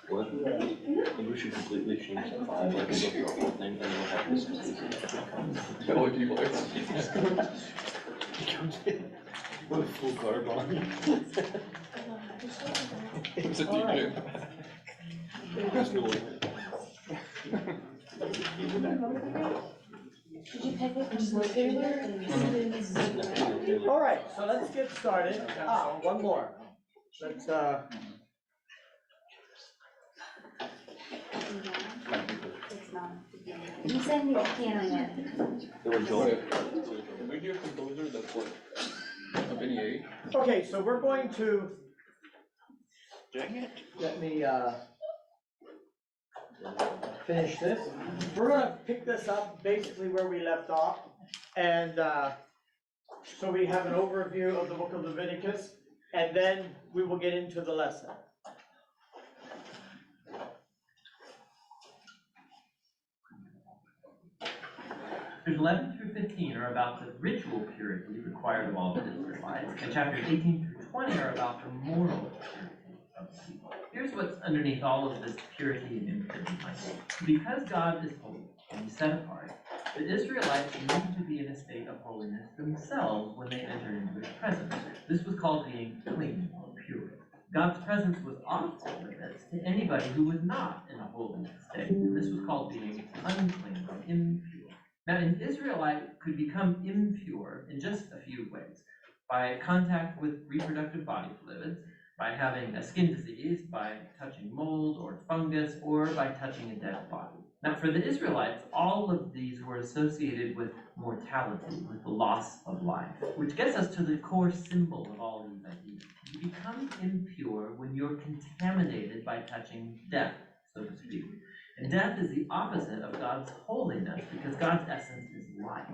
What? I think we should completely change the file, like go through the whole thing, and then we'll have this. Oh, people are With full garb on. It's a DJ. There's no way. Did you pick up the slogan? All right, so let's get started. One more. Let's, You said me the piano yet. They were joined. We do a composer that's what, of any age. okay, so we're going to, Dang it. let me, finish this. We're gonna pick this up basically where we left off. And, so we have an overview of the book of Leviticus, and then we will get into the lesson. Chapters 11 through 15 are about the ritual purity required of all the Israelites, and chapters 18 through 20 are about the moral purity of the people. Here's what's underneath all of this purity and impurity. Because God is holy and He's set apart, the Israelites need to be in a state of holiness themselves when they enter into His presence. This was called being clean or pure. God's presence was off limits to anybody who was not in a holy state, and this was called being unclean or impure. Now, an Israelite could become impure in just a few ways: by contact with reproductive body fluids, by having a skin disease, by touching mold or fungus, or by touching a dead body. Now, for the Israelites, all of these were associated with mortality, with the loss of life, which gets us to the core symbol of all of these ideas. You become impure when you're contaminated by touching death, so to speak. And death is the opposite of God's holiness, because God's essence is life.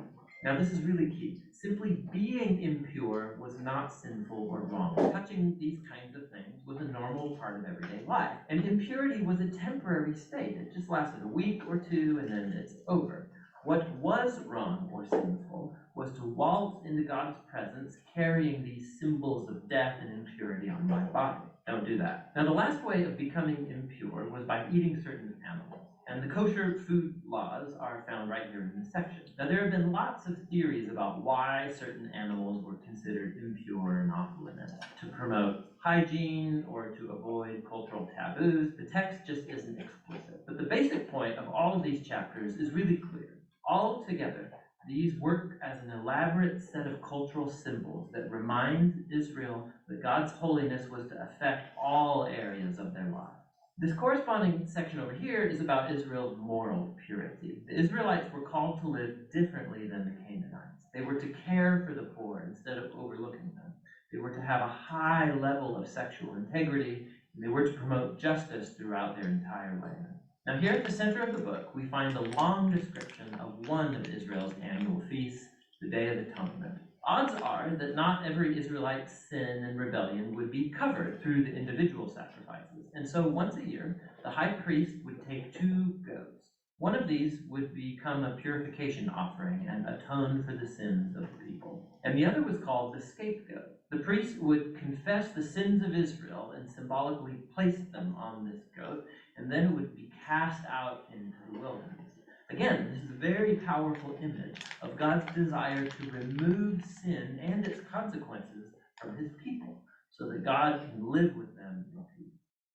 Now, this is really key. Simply being impure was not sinful or wrong. Touching these kinds of things was a normal part of everyday life. And impurity was a temporary state. It just lasted a week or two, and then it's over. What was wrong or sinful was to waltz into God's presence carrying these symbols of death and impurity on my body. Don't do that. Now, the last way of becoming impure was by eating certain animals. And the kosher food laws are found right here in this section. Now, there have been lots of theories about why certain animals were considered impure and off limits. To promote hygiene or to avoid cultural taboos, the text just isn't explicit. But the basic point of all of these chapters is really clear. All together, these work as an elaborate set of cultural symbols that remind Israel that God's holiness was to affect all areas of their lives. This corresponding section over here is about Israel's moral purity. The Israelites were called to live differently than the Canaanites. They were to care for the poor instead of overlooking them. They were to have a high level of sexual integrity, and they were to promote justice throughout their entire land. Now, here at the center of the book, we find a long description of one of Israel's annual feasts, the Day of Atonement. Odds are that not every Israelite's sin and rebellion would be covered through the individual sacrifices. And so once a year, the high priest would take 2 goats. One of these would become a purification offering and atone for the sins of the people. And the other was called the scapegoat. The priest would confess the sins of Israel and symbolically place them on this goat, and then it would be cast out into the wilderness. Again, this is a very powerful image of God's desire to remove sin and its consequences from His people, so that God can live with them in peace.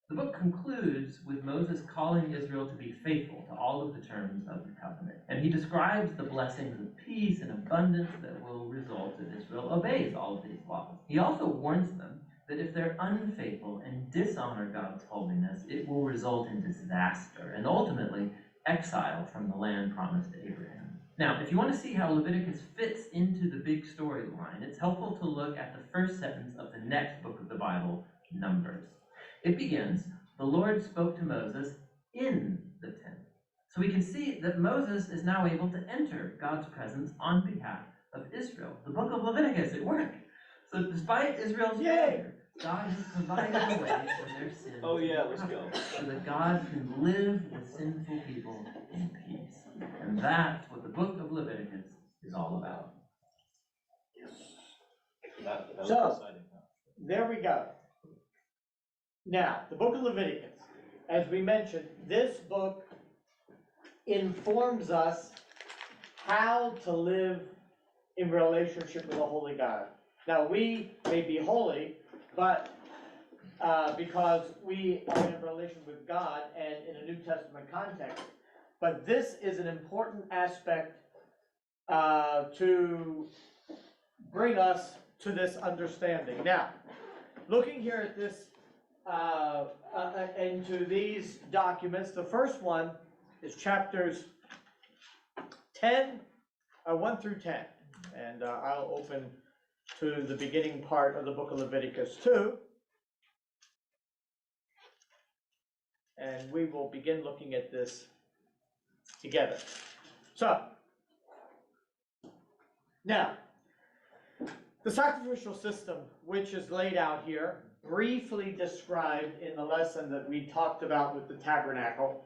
The book concludes with Moses calling Israel to be faithful to all of the terms of the covenant. And he describes the blessings of peace and abundance that will result if Israel obeys all of these laws. He also warns them that if they're unfaithful and dishonor God's holiness, it will result in disaster and ultimately exile from the land promised to Abraham. Now, if you want to see how Leviticus fits into the big storyline, it's helpful to look at the first sentence of the next book of the Bible, Numbers. It begins, "The Lord spoke to Moses in the tent." So we can see that Moses is now able to enter God's presence on behalf of Israel. The book of Leviticus, it worked. So despite Israel's failure, God has provided a way for their sins Oh yeah, let's go. so that God can live with sinful people in peace. that's what the book of Leviticus is all about. That was So- exciting. There we go. Now, the book of Leviticus, as we mentioned, this book informs us how to live in relationship with a holy God. Now, we may be holy, but because we are in a relation with God and in a New Testament context, but this is an important aspect to bring us to this understanding. Now, looking here at this, into these documents, the first one is chapters 1 through 10. And I'll open to the beginning part of the book of Leviticus 2. And we will begin looking at this together. So, now, the sacrificial system, which is laid out here, briefly described in the lesson that we talked about with the tabernacle,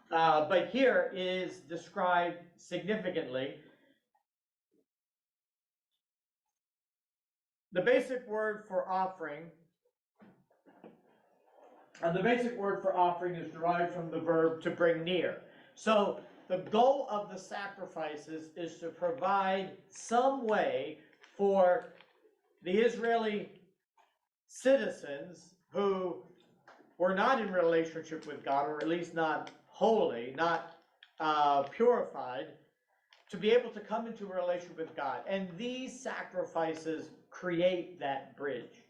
but here is described significantly. The basic word for offering, is derived from the verb to bring near. So the goal of the sacrifices is to provide some way for the Israeli citizens who were not in relationship with God, or at least not holy, not purified, to be able to come into a relationship with God. And these sacrifices create that bridge.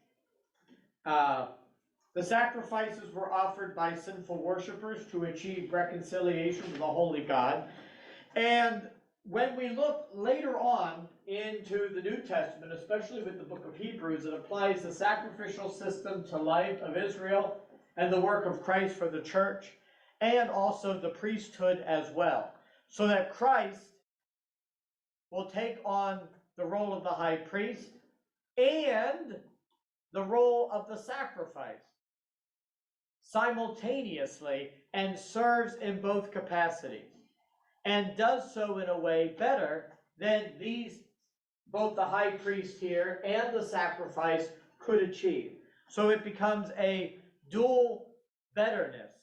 The sacrifices were offered by sinful worshipers to achieve reconciliation with the holy God. And when we look later on into the New Testament, especially with the book of Hebrews, it applies the sacrificial system to life of Israel and the work of Christ for the church, and also the priesthood as well. So that Christ will take on the role of the high priest and the role of the sacrifice simultaneously, and serves in both capacities, and does so in a way better than both the high priest here and the sacrifice could achieve. So it becomes a dual betterness.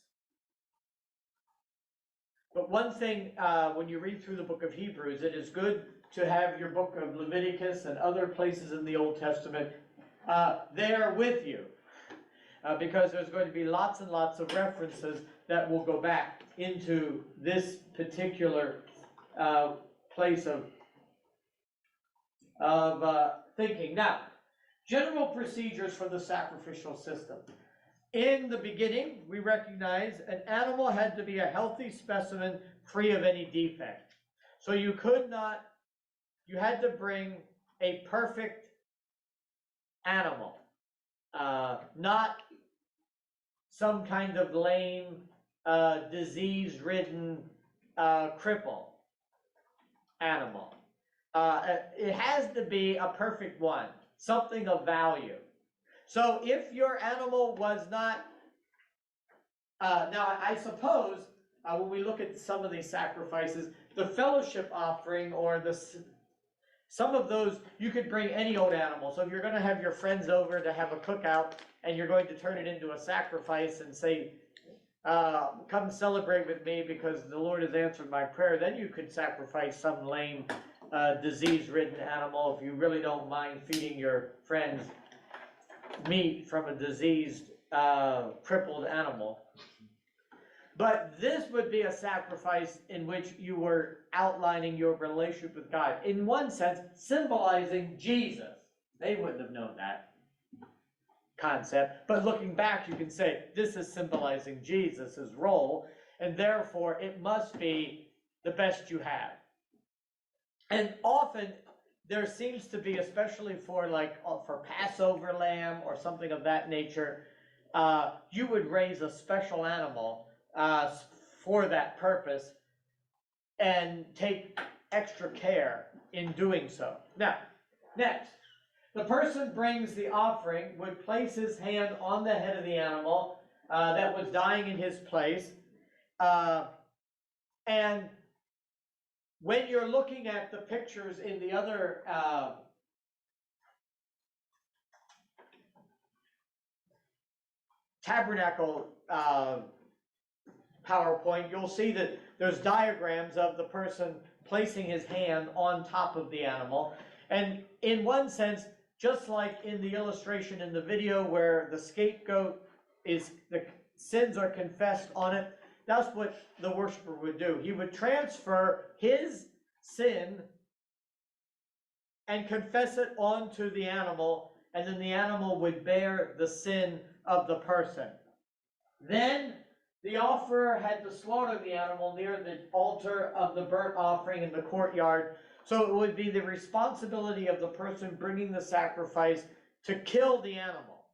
But one thing, when you read through the book of Hebrews, it is good to have your book of Leviticus and other places in the Old Testament there with you. Because there's going to be lots and lots of references that will go back into this particular place of thinking. Now, general procedures for the sacrificial system. In the beginning, we recognize an animal had to be a healthy specimen free of any defect. So you had to bring a perfect animal, not some kind of lame, disease-ridden, cripple animal. It has to be a perfect one, something of value. So if your animal was not, now I suppose, when we look at some of these sacrifices, the fellowship offering or some of those, you could bring any old animal. So if you're going to have your friends over to have a cookout and you're going to turn it into a sacrifice and say, come celebrate with me because the Lord has answered my prayer, then you could sacrifice some lame, disease-ridden animal if you really don't mind feeding your friends meat from a diseased, crippled animal. But this would be a sacrifice in which you were outlining your relationship with God. In one sense, symbolizing Jesus. They wouldn't have known that concept. But looking back, you can say, this is symbolizing Jesus' role, and therefore it must be the best you have. And often, there seems to be, especially for Passover lamb or something of that nature, you would raise a special animal for that purpose and take extra care in doing so. Now, next, the person brings the offering, would place his hand on the head of the animal that was dying in his place, and when you're looking at the pictures in the other tabernacle PowerPoint, you'll see that there's diagrams of the person placing his hand on top of the animal. And in one sense, just like in the illustration in the video where the scapegoat is, the sins are confessed on it, that's what the worshiper would do. He would transfer his sin and confess it onto the animal, and then the animal would bear the sin of the person. Then the offerer had to slaughter the animal near the altar of the burnt offering in the courtyard. So it would be the responsibility of the person bringing the sacrifice to kill the animal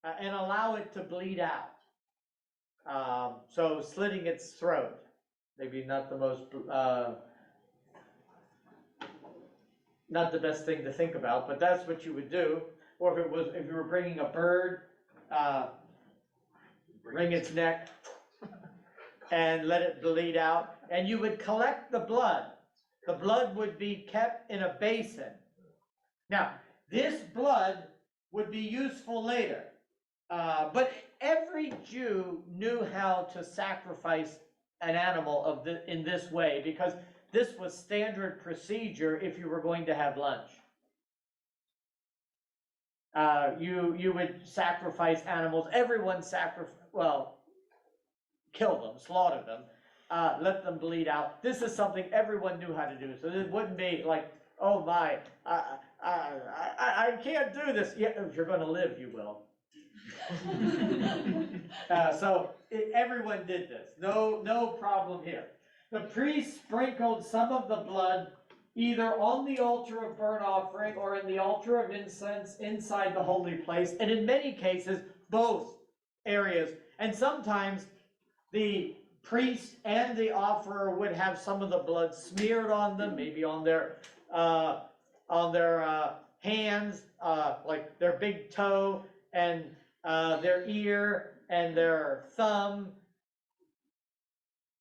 and allow it to bleed out. So slitting its throat, maybe not the most, not the best thing to think about, but that's what you would do. Or if you were bringing a bird, wring its neck and let it bleed out, and you would collect the blood. The blood would be kept in a basin. Now, this blood would be useful later, but every Jew knew how to sacrifice an animal in this way, because this was standard procedure if you were going to have lunch. You would sacrifice animals. Everyone kill them, slaughter them, let them bleed out. This is something everyone knew how to do. So it wouldn't be like, oh my, I can't do this. Yeah, if you're going to live, you will. Everyone did this. No problem here. The priest sprinkled some of the blood either on the altar of burnt offering or in the altar of incense inside the holy place, and in many cases, both areas. And sometimes the priest and the offerer would have some of the blood smeared on them, maybe on their hands, like their big toe and their ear and their thumb,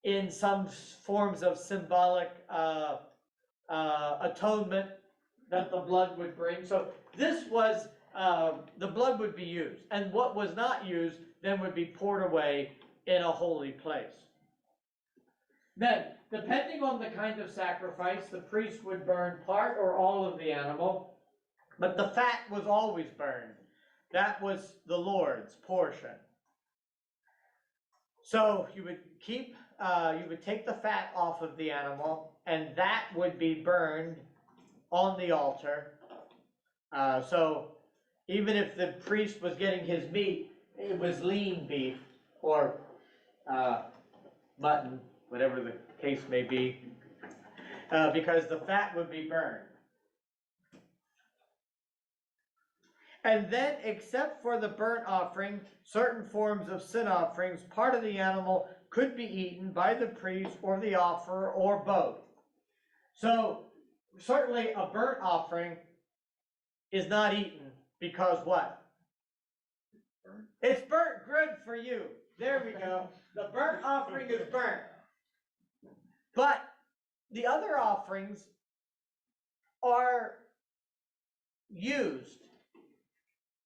in some forms of symbolic atonement that the blood would bring. So this was, the blood would be used, and what was not used then would be poured away in a holy place. Then, depending on the kind of sacrifice, the priest would burn part or all of the animal, but the fat was always burned. That was the Lord's portion. So you would take the fat off of the animal, and that would be burned on the altar. So even if the priest was getting his meat, it was lean beef or mutton, whatever the case may be, because the fat would be burned. And then, except for the burnt offering, certain forms of sin offerings, part of the animal could be eaten by the priest or the offerer or both. So, certainly a burnt offering is not eaten because what? It's burnt. Good for you. There we go. The burnt offering is burnt. But the other offerings are used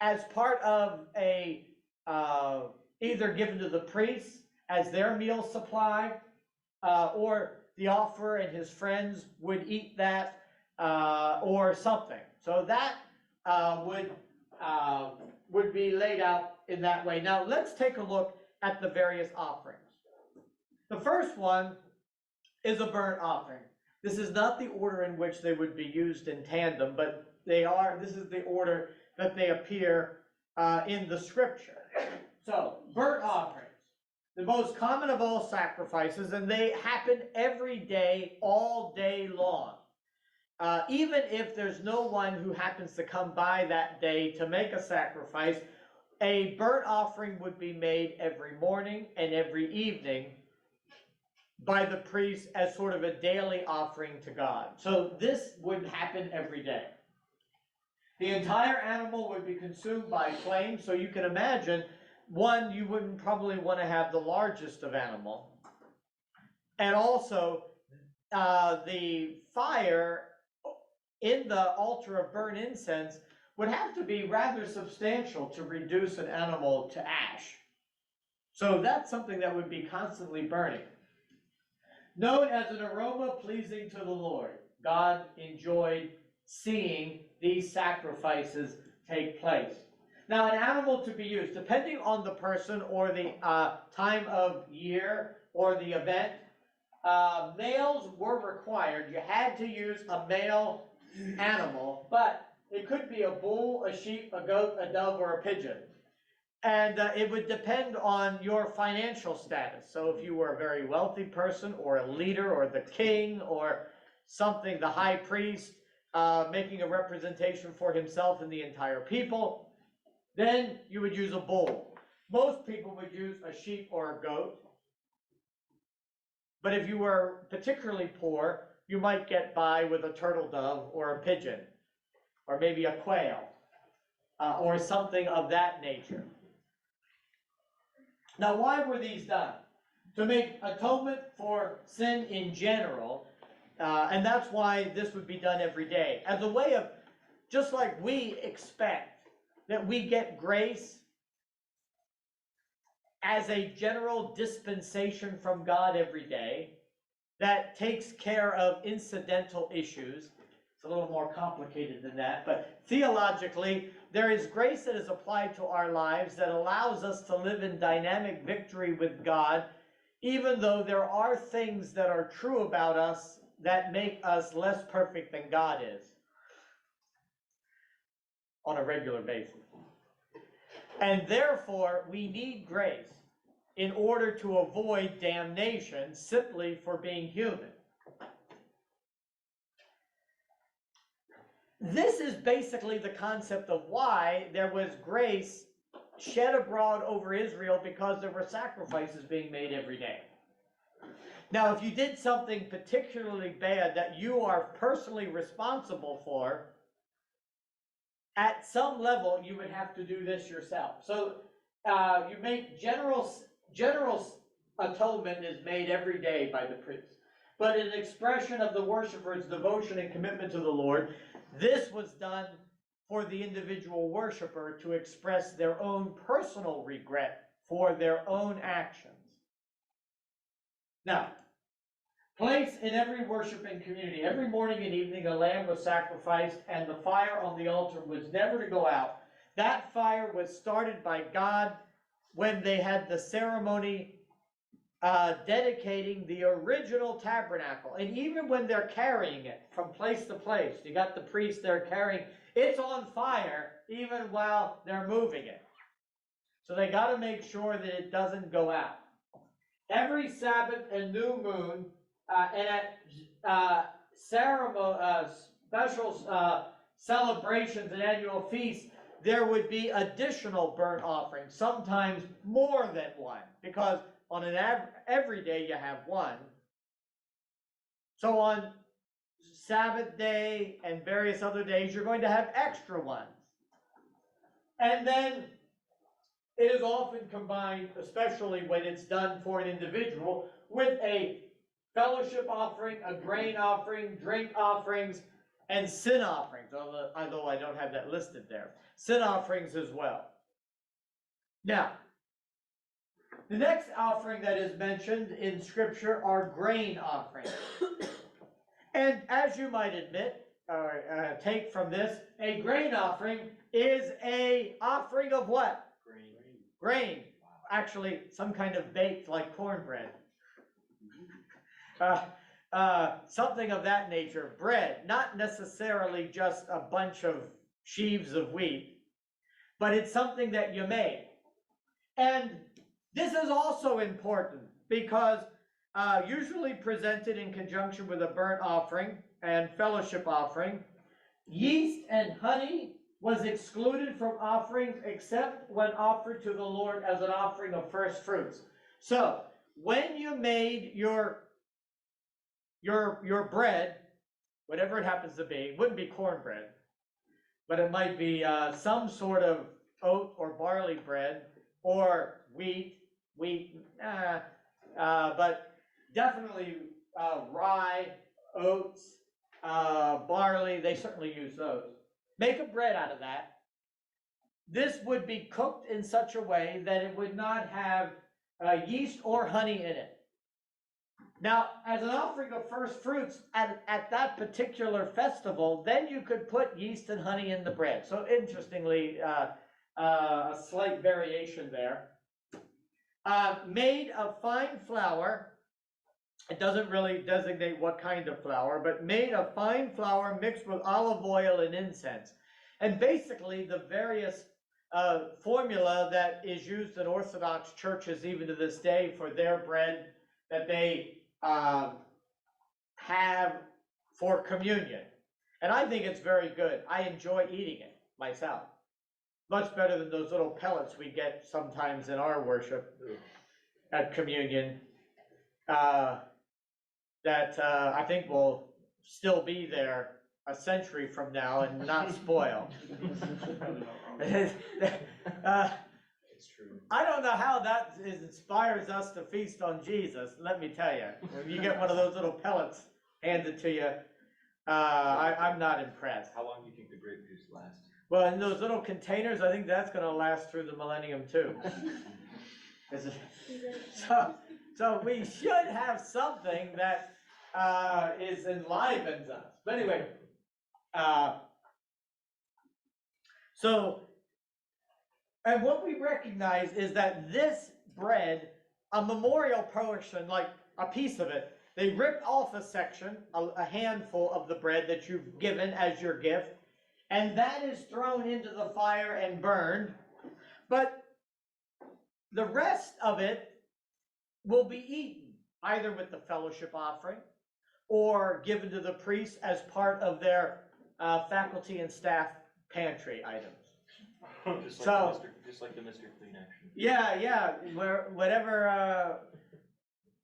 as part of a, either given to the priest as their meal supply, or the offerer and his friends would eat that, or something. So that would be laid out in that way. Now let's take a look at the various offerings. The first one is a burnt offering. This is not the order in which they would be used in tandem, but this is the order that they appear in the scripture. So, burnt offerings, the most common of all sacrifices, and they happen every day, all day long. Even if there's no one who happens to come by that day to make a sacrifice, a burnt offering would be made every morning and every evening by the priest as sort of a daily offering to God. So this would happen every day. The entire animal would be consumed by flame, so you can imagine, one, you wouldn't probably want to have the largest of animal. And also, the fire in the altar of burnt incense would have to be rather substantial to reduce an animal to ash. So that's something that would be constantly burning. Known as an aroma pleasing to the Lord, God enjoyed seeing these sacrifices take place. Now, an animal to be used, depending on the person or the time of year or the event, males were required. You had to use a male animal, but it could be a bull, a sheep, a goat, a dove, or a pigeon. And it would depend on your financial status. So if you were a very wealthy person, or a leader, or the king, or something, the high priest, making a representation for himself and the entire people, then you would use a bull. Most people would use a sheep or a goat. But if you were particularly poor, you might get by with a turtle dove or a pigeon, or maybe a quail, or something of that nature. Now, why were these done? To make atonement for sin in general, and that's why this would be done every day. As a way of, just like we expect that we get grace as a general dispensation from God every day that takes care of incidental issues. It's a little more complicated than that, but theologically, there is grace that is applied to our lives that allows us to live in dynamic victory with God, even though there are things that are true about us that make us less perfect than God is on a regular basis. And therefore, we need grace in order to avoid damnation simply for being human. This is basically the concept of why there was grace shed abroad over Israel, because there were sacrifices being made every day. Now, if you did something particularly bad that you are personally responsible for, at some level you would have to do this yourself. So you make general atonement is made every day by the priest. But in expression of the worshiper's devotion and commitment to the Lord, this was done for the individual worshiper to express their own personal regret for their own actions. Now, place in every worshiping community, every morning and evening a lamb was sacrificed, and the fire on the altar was never to go out. That fire was started by God when they had the ceremony dedicating the original tabernacle. And even when they're carrying it from place to place, you got the priest there carrying, it's on fire even while they're moving it. So they got to make sure that it doesn't go out. Every Sabbath and new moon, and at special celebrations and annual feasts, there would be additional burnt offerings, sometimes more than one, because on an every day you have one. So on Sabbath day and various other days, you're going to have extra ones. And then it is often combined, especially when it's done for an individual, with a fellowship offering, a grain offering, drink offerings, and sin offerings, although I don't have that listed there. Sin offerings as well. Now, the next offering that is mentioned in Scripture are grain offerings. And as you might admit, or take from this, a grain offering is an offering of what? Grain. Actually, some kind of baked, like cornbread. Something of that nature. Bread, not necessarily just a bunch of sheaves of wheat, but it's something that you make. And this is also important because usually presented in conjunction with a burnt offering and fellowship offering, yeast and honey was excluded from offerings except when offered to the Lord as an offering of first fruits. So when you made your bread, whatever it happens to be, it wouldn't be cornbread, but it might be some sort of oat or barley bread or wheat, but definitely rye oats, barley, they certainly use those. Make a bread out of that. This would be cooked in such a way that it would not have yeast or honey in it. Now, as an offering of first fruits at that particular festival, then you could put yeast and honey in the bread. So interestingly, a slight variation there. Made of fine flour. It doesn't really designate what kind of flour, but made of fine flour mixed with olive oil and incense. And basically the various formula that is used in Orthodox churches even to this day for their bread that they have for communion. And I think it's very good. I enjoy eating it myself. Much better than those little pellets we get sometimes in our worship at communion. That I think will still be there a century from now and not spoil. It's true. I don't know how that inspires us to feast on Jesus, let me tell you. When you get one of those little pellets handed to you, I'm not impressed. How long do you think the grape juice lasts? Well, in those little containers, I think that's gonna last through the millennium too. So we should have something that enlivens us. But anyway, and what we recognize is that this bread, a memorial portion, like a piece of it, they ripped off a section, a handful of the bread that you've given as your gift, and that is thrown into the fire and burned. But the rest of it will be eaten, either with the fellowship offering or given to the priests as part of their faculty and staff pantry items. Just like the Mr. Clean action. Yeah, whatever,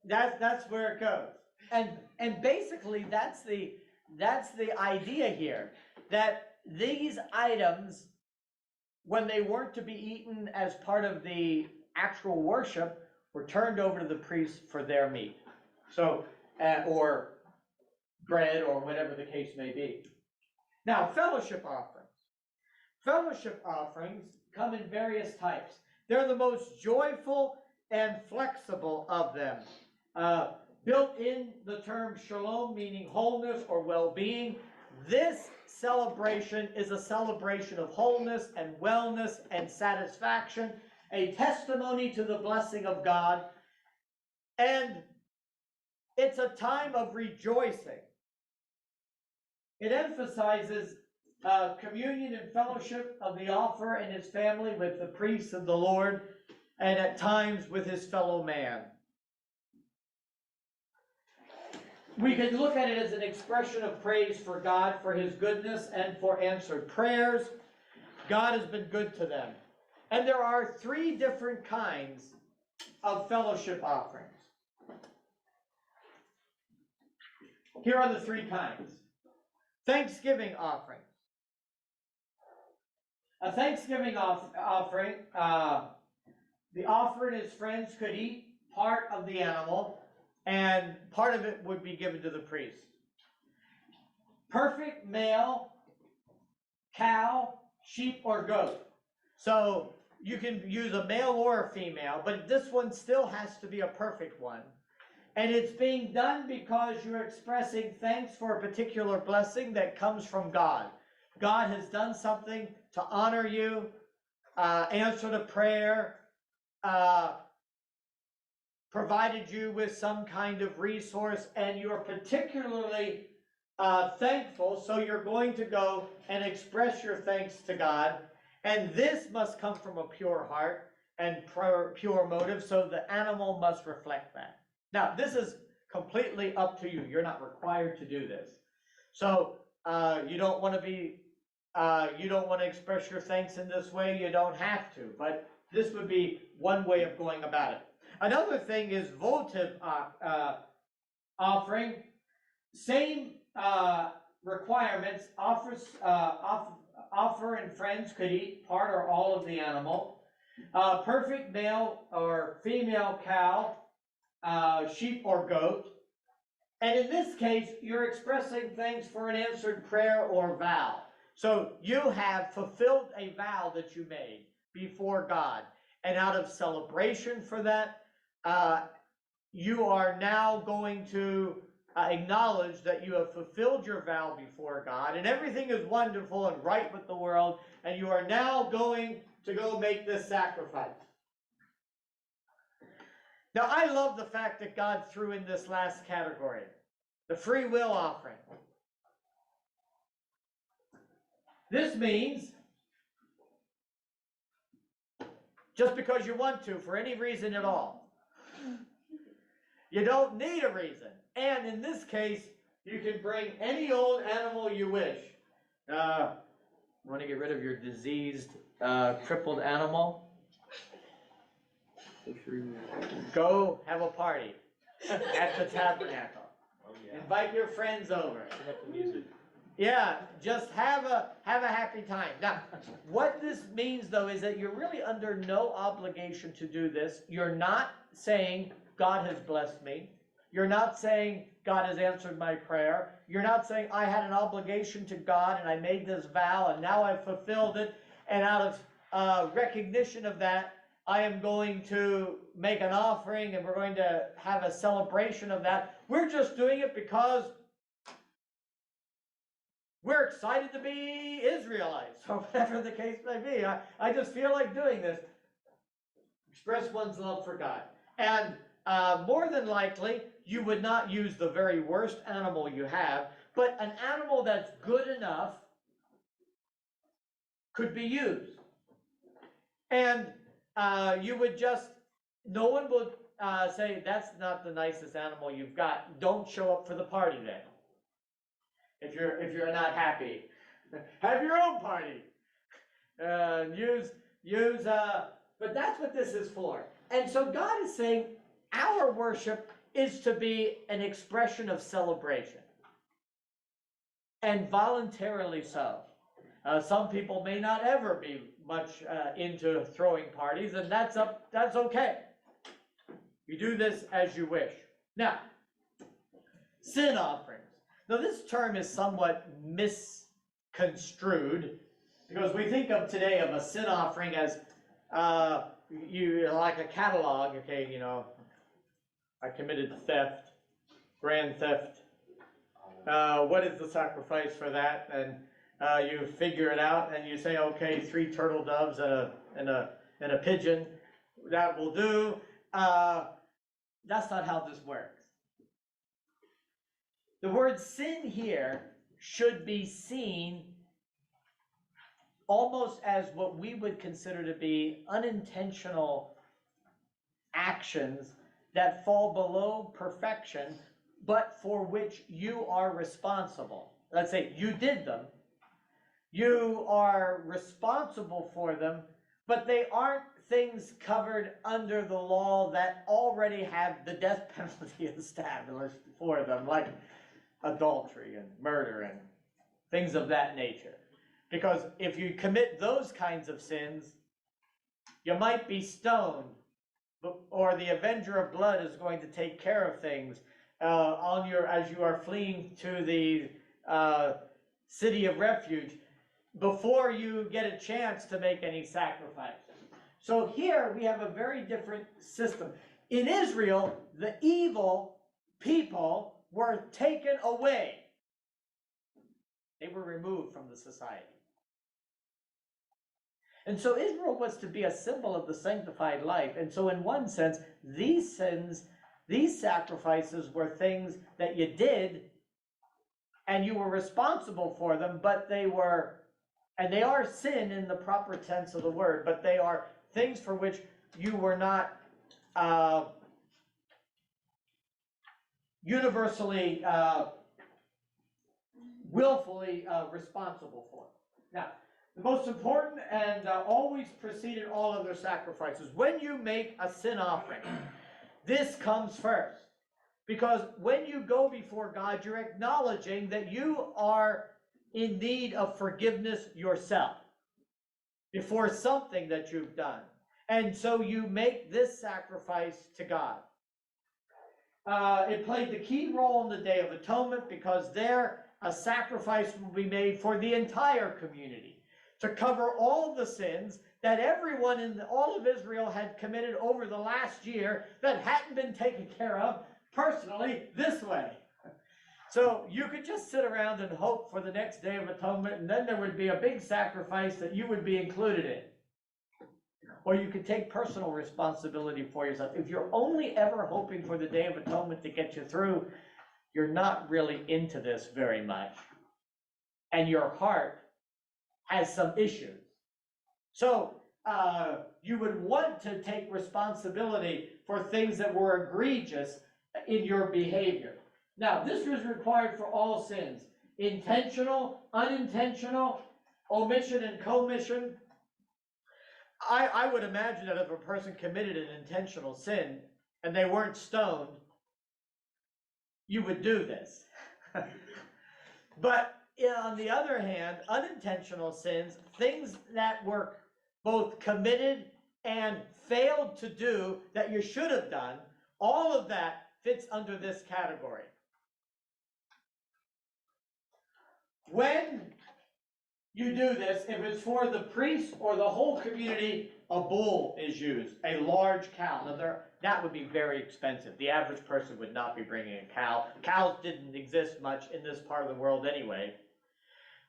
that's where it goes. And basically that's the idea here, that these items, when they weren't to be eaten as part of the actual worship, were turned over to the priests for their meat. So, or bread, or whatever the case may be. Now, fellowship offerings. Fellowship offerings come in various types. They're the most joyful and flexible of them. Built in the term shalom, meaning wholeness or well-being. This celebration is a celebration of wholeness and wellness and satisfaction, a testimony to the blessing of God, and it's a time of rejoicing. It emphasizes communion and fellowship of the offerer and his family with the priests of the Lord, and at times with his fellow man. We can look at it as an expression of praise for God, for his goodness, and for answered prayers. God has been good to them. And there are 3 different kinds of fellowship offerings. Here are the 3 kinds. Thanksgiving offerings. A Thanksgiving offering, the offerer and his friends could eat part of the animal, and part of it would be given to the priest. Perfect male, cow, sheep, or goat. So you can use a male or a female, but this one still has to be a perfect one. And it's being done because you're expressing thanks for a particular blessing that comes from God. God has done something to honor you, answered a prayer, provided you with some kind of resource, and you're particularly thankful, so you're going to go and express your thanks to God. And this must come from a pure heart and pure motive, so the animal must reflect that. Now, this is completely up to you. You're not required to do this. So you don't want to express your thanks in this way, you don't have to, but this would be one way of going about it. Another thing is votive offering. Same requirements. Offer and friends could eat part or all of the animal. Perfect male or female cow, sheep or goat. And in this case, you're expressing thanks for an answered prayer or vow. So you have fulfilled a vow that you made before God. And out of celebration for that, you are now going to acknowledge that you have fulfilled your vow before God, and everything is wonderful and right with the world, and you are now going to go make this sacrifice. Now, I love the fact that God threw in this last category, the free will offering. This means just because you want to, for any reason at all. You don't need a reason. And in this case, you can bring any old animal you wish. Want to get rid of your diseased, crippled animal? Go have a party at the tabernacle. Oh, yeah. Invite your friends over. Turn up the music. Yeah, just have a happy time. Now, what this means though is that you're really under no obligation to do this. You're not saying God has blessed me. You're not saying God has answered my prayer. You're not saying I had an obligation to God and I made this vow and now I've fulfilled it, and out of recognition of that, I am going to make an offering and we're going to have a celebration of that. We're just doing it because we're excited to be Israelites, or whatever the case may be. I just feel like doing this. Express one's love for God. And more than likely, you would not use the very worst animal you have, but an animal that's good enough could be used. And you would just, no one would say, that's not the nicest animal you've got. Don't show up for the party then. If you're not happy, have your own party. But that's what this is for. And so God is saying our worship is to be an expression of celebration, and voluntarily so. Some people may not ever be much into throwing parties, and that's okay. You do this as you wish. Now, sin offerings. Now, this term is somewhat misconstrued because we think of today of a sin offering as you like a catalog. Okay, you know, I committed theft, grand theft. What is the sacrifice for that? And you figure it out, and you say, okay, 3 turtle doves and a pigeon, that will do. That's not how this works. The word sin here should be seen almost as what we would consider to be unintentional actions that fall below perfection, but for which you are responsible. Let's say you did them. You are responsible for them, but they aren't things covered under the law that already have the death penalty established for them, like adultery and murder and things of that nature. Because if you commit those kinds of sins, you might be stoned, or the avenger of blood is going to take care of things as you are fleeing to the city of refuge before you get a chance to make any sacrifice. So here we have a very different system. In Israel, the evil people were taken away. They were removed from the society. And so Israel was to be a symbol of the sanctified life. And so in one sense, these sins, these sacrifices were things that you did and you were responsible for them, but they were, and they are sin in the proper tense of the word, but they are things for which you were not universally, willfully responsible for. Now, the most important and always preceded all other sacrifices. When you make a sin offering, this comes first. Because when you go before God, you're acknowledging that you are in need of forgiveness yourself before something that you've done. And so you make this sacrifice to God. it played the key role in the Day of Atonement because there a sacrifice will be made for the entire community to cover all of the sins that everyone in all of Israel had committed over the last year that hadn't been taken care of personally this way. So you could just sit around and hope for the next Day of Atonement, and then there would be a big sacrifice that you would be included in. Or you could take personal responsibility for yourself. If you're only ever hoping for the Day of Atonement to get you through, you're not really into this very much. And your heart has some issues. So you would want to take responsibility for things that were egregious in your behavior. Now, this was required for all sins: intentional, unintentional, omission and commission. I would imagine that if a person committed an intentional sin and they weren't stoned, you would do this. But on the other hand, unintentional sins, things that were both committed and failed to do that you should have done, all of that fits under this category. When you do this, if it's for the priest or the whole community, a bull is used, a large cow. Now, that would be very expensive. The average person would not be bringing a cow. Cows didn't exist much in this part of the world anyway,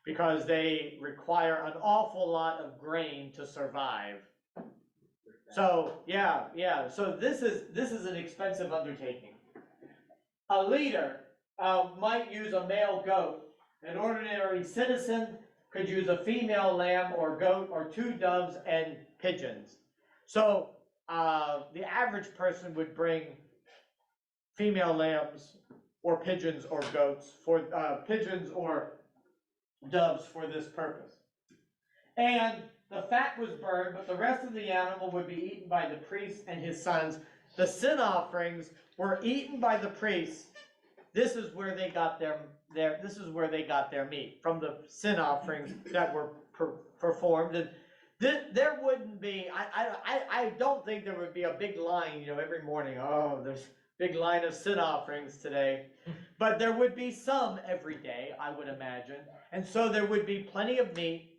because they require an awful lot of grain to survive. So, yeah. So this is an expensive undertaking. A leader might use a male goat. An ordinary citizen could use a female lamb or goat or 2 doves and pigeons. So the average person would bring female lambs or pigeons or goats for pigeons or doves for this purpose. And the fat was burned, but the rest of the animal would be eaten by the priest and his sons. The sin offerings were eaten by the priests. This is where they got their meat, from the sin offerings that were performed. And there wouldn't be, I don't think there would be a big line, every morning. Oh, there's a big line of sin offerings today. But there would be some every day, I would imagine. And so there would be plenty of meat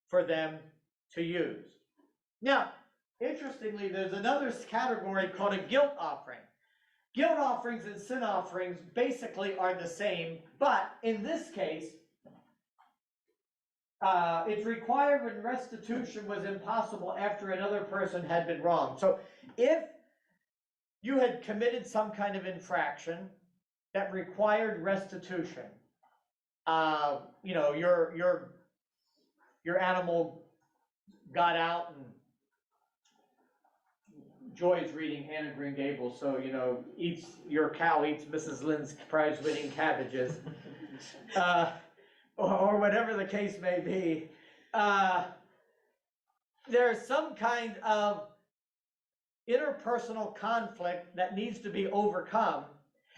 for them to use. Now, interestingly, there's another category called a guilt offering. Guilt offerings and sin offerings basically are the same, but in this case, it's required when restitution was impossible after another person had been wronged. So if you had committed some kind of infraction that required restitution, your animal got out, and Joy's reading Anne of Green Gables, so your cow eats Mrs. Lynn's prize-winning cabbages, or whatever the case may be. There's some kind of interpersonal conflict that needs to be overcome,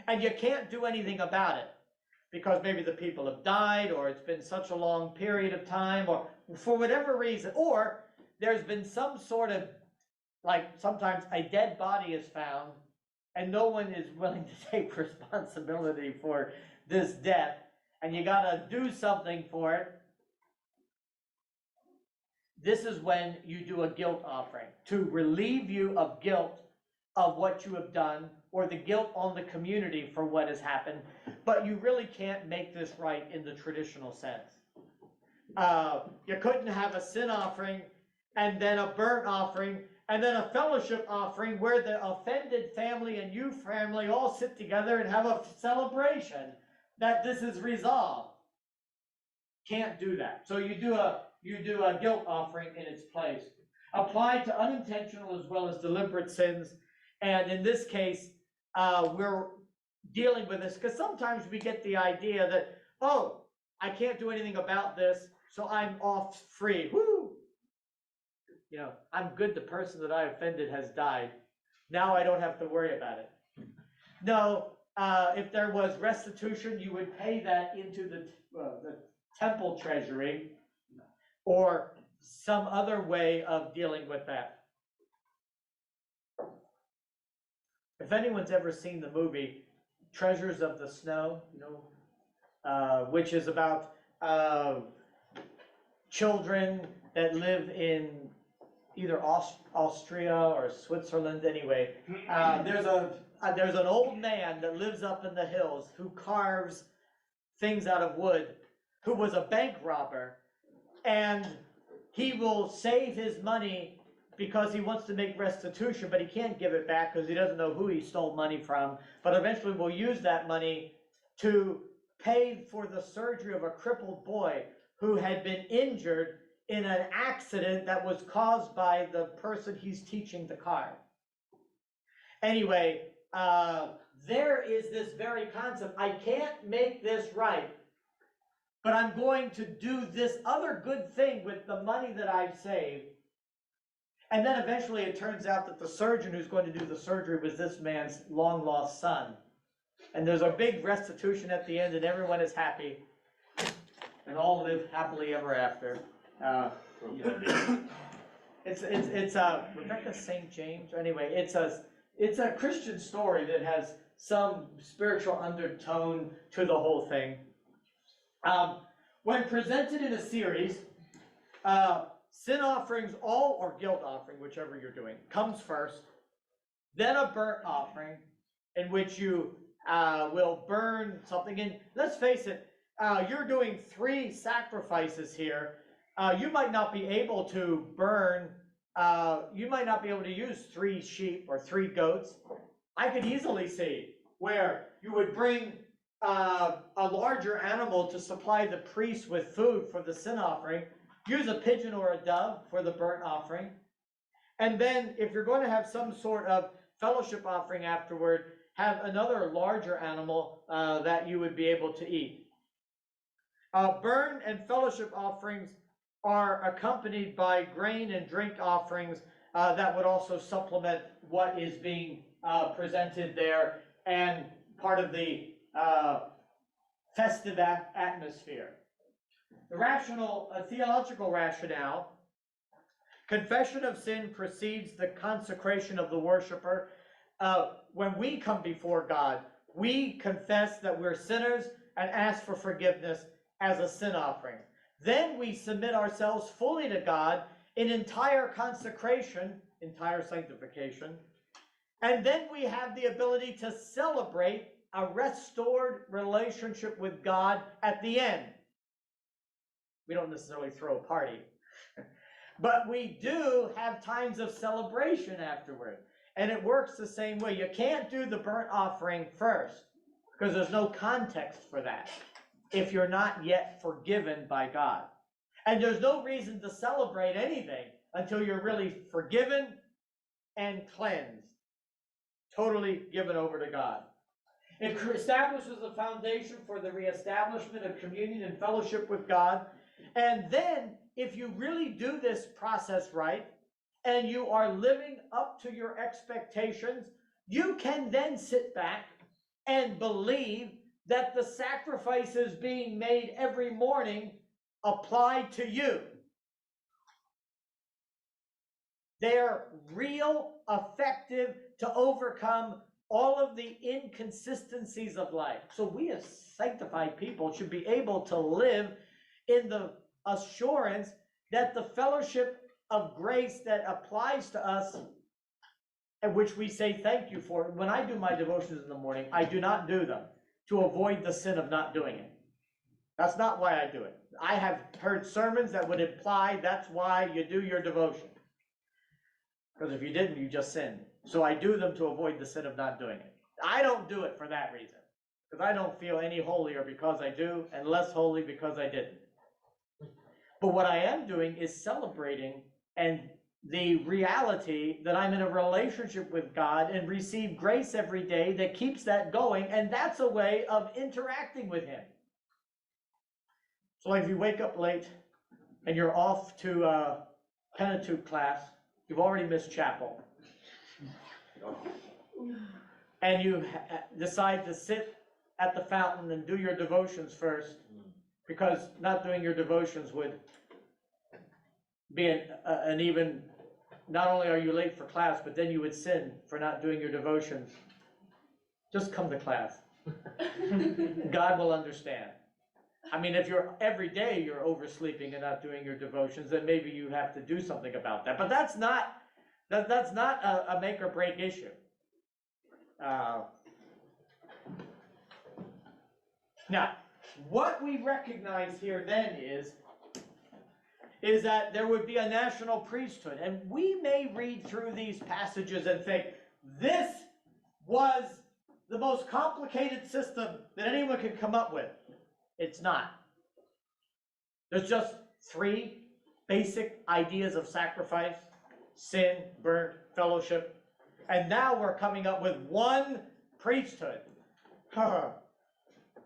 and you can't do anything about it because maybe the people have died, or it's been such a long period of time, or for whatever reason, or there's been some sort of, like sometimes a dead body is found and no one is willing to take responsibility for this death, and you gotta do something for it. This is when you do a guilt offering to relieve you of guilt of what you have done, or the guilt on the community for what has happened, but you really can't make this right in the traditional sense. You couldn't have a sin offering and then a burnt offering and then a fellowship offering where the offended family and you family all sit together and have a celebration that this is resolved. Can't do that. So you do a guilt offering in its place. Applied to unintentional as well as deliberate sins. And in this case, we're dealing with this because sometimes we get the idea that, oh, I can't do anything about this, so I'm off free. Woo! I'm good, the person that I offended has died. Now I don't have to worry about it. No, if there was restitution, you would pay that into the temple treasury or some other way of dealing with that. If anyone's ever seen the movie Treasures of the Snow, which is about children that live in either Austria or Switzerland. Anyway, there's an old man that lives up in the hills who carves things out of wood, who was a bank robber, and he will save his money because he wants to make restitution, but he can't give it back because he doesn't know who he stole money from, but eventually will use that money to pay for the surgery of a crippled boy who had been injured in an accident that was caused by the person he's teaching to carve. Anyway, there is this very concept. I can't make this right, but I'm going to do this other good thing with the money that I've saved. And then eventually it turns out that the surgeon who's going to do the surgery was this man's long-lost son. And there's a big restitution at the end, and everyone is happy. And all live happily ever after. It's Rebecca St. James. Anyway, it's a Christian story that has some spiritual undertone to the whole thing. When presented in a series, sin offerings, or guilt offering, whichever you're doing, comes first. Then a burnt offering, in which you will burn something. And let's face it, you're doing 3 sacrifices here. You might not be able to burn, you might not be able to use 3 sheep or 3 goats. I could easily see where you would bring a larger animal to supply the priest with food for the sin offering, use a pigeon or a dove for the burnt offering, and then if you're going to have some sort of fellowship offering afterward, have another larger animal that you would be able to eat. Burn and fellowship offerings are accompanied by grain and drink offerings that would also supplement what is being presented there and part of the festive atmosphere. The theological rationale: confession of sin precedes the consecration of the worshiper. When we come before God, we confess that we're sinners and ask for forgiveness as a sin offering. Then we submit ourselves fully to God in entire consecration, entire sanctification, and then we have the ability to celebrate a restored relationship with God at the end. We don't necessarily throw a party, but we do have times of celebration afterward, and it works the same way. You can't do the burnt offering first because there's no context for that if you're not yet forgiven by God. And there's no reason to celebrate anything until you're really forgiven and cleansed, totally given over to God. It establishes a foundation for the reestablishment of communion and fellowship with God. And then, if you really do this process right, and you are living up to your expectations, you can then sit back and believe that the sacrifices being made every morning apply to you. They're real, effective to overcome all of the inconsistencies of life. So we as sanctified people should be able to live in the assurance that the fellowship of grace that applies to us, and which we say thank you for. When I do my devotions in the morning, I do not do them to avoid the sin of not doing it. That's not why I do it. I have heard sermons that would imply that's why you do your devotion. Because if you didn't, you just sinned. So I do them to avoid the sin of not doing it. I don't do it for that reason. Because I don't feel any holier because I do, and less holy because I didn't. But what I am doing is celebrating and the reality that I'm in a relationship with God and receive grace every day that keeps that going, and that's a way of interacting with Him. So like if you wake up late and you're off to Pentateuch class, you've already missed chapel, and you decide to sit at the fountain and do your devotions first, because not doing your devotions would be an even, not only are you late for class, but then you would sin for not doing your devotions. Just come to class. God will understand. I mean, if you're, every day you're oversleeping and not doing your devotions, then maybe you have to do something about that. But that's not a make or break issue. Now, what we recognize here then is that there would be a national priesthood. And we may read through these passages and think, this was the most complicated system that anyone could come up with. It's not. There's just 3 basic ideas of sacrifice: sin, burnt, fellowship. And now we're coming up with one priesthood.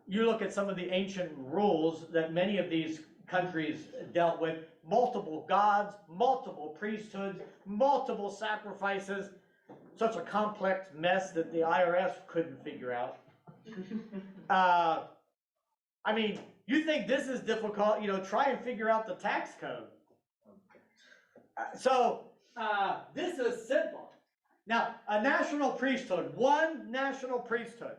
You look at some of the ancient rules that many of these countries dealt with: multiple gods, multiple priesthoods, multiple sacrifices. Such a complex mess that the IRS couldn't figure out. I mean, you think this is difficult, try and figure out the tax code. This is simple. Now, a national priesthood, one national priesthood.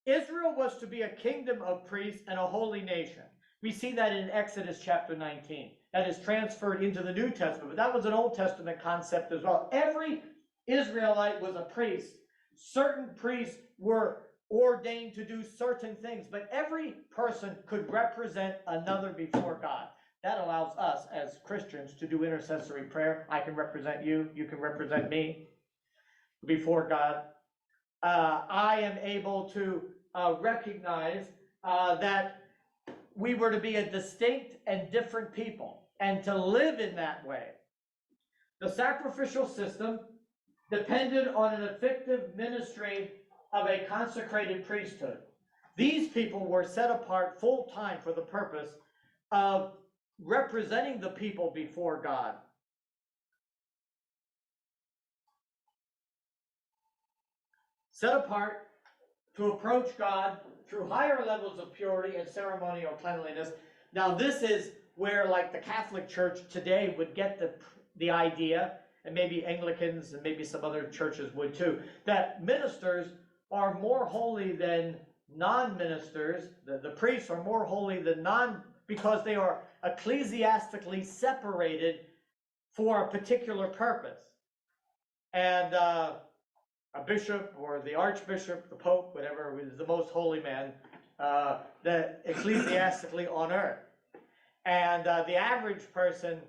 Israel was to be a kingdom of priests and a holy nation. We see that in Exodus chapter 19. That is transferred into the New Testament, but that was an Old Testament concept as well. Every Israelite was a priest. Certain priests were ordained to do certain things, but every person could represent another before God. That allows us as Christians to do intercessory prayer. I can represent you, you can represent me before God. I am able to recognize that we were to be a distinct and different people, and to live in that way. The sacrificial system depended on an effective ministry of a consecrated priesthood. These people were set apart full time for the purpose of representing the people before God. Set apart to approach God through higher levels of purity and ceremonial cleanliness. Now this is where, like, the Catholic Church today would get the idea, and maybe Anglicans and maybe some other churches would too, that ministers are more holy than non-ministers. The priests are more holy than because they are ecclesiastically separated for a particular purpose. And a bishop or the archbishop, the pope, whatever, is the most holy man that ecclesiastically on earth. And the average person,